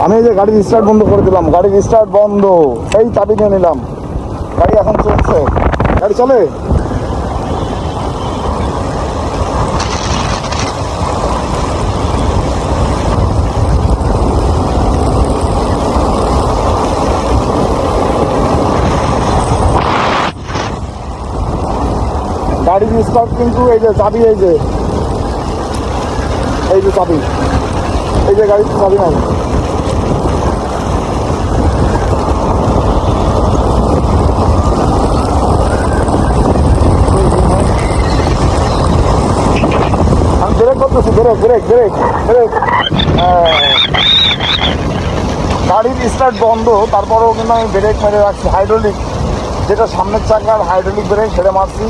আমি এই যে গাড়ির স্টার্ট বন্ধ করে দিলাম, গাড়ির স্টার্ট বন্ধ, এই চাবি নিয়ে নিলাম, গাড়ি এখন চলছে, গাড়ি চলে। গাড়ির স্টার্ট কিন্তু এই যে চাবি, এই যে চাবি, এই যে গাড়ির চাবি নাই। আমি ব্রেক করতেছি, ব্রেক ব্রেক ব্রেক ব্রেক। গাড়ির স্টার্ট বন্ধ, তারপরেও কিন্তু আমি ব্রেক মেরে রাখছি, হাইড্রোলিক, যেটা সামনের চাকার হাইড্রোলিক ব্রেক সেটা মারছি।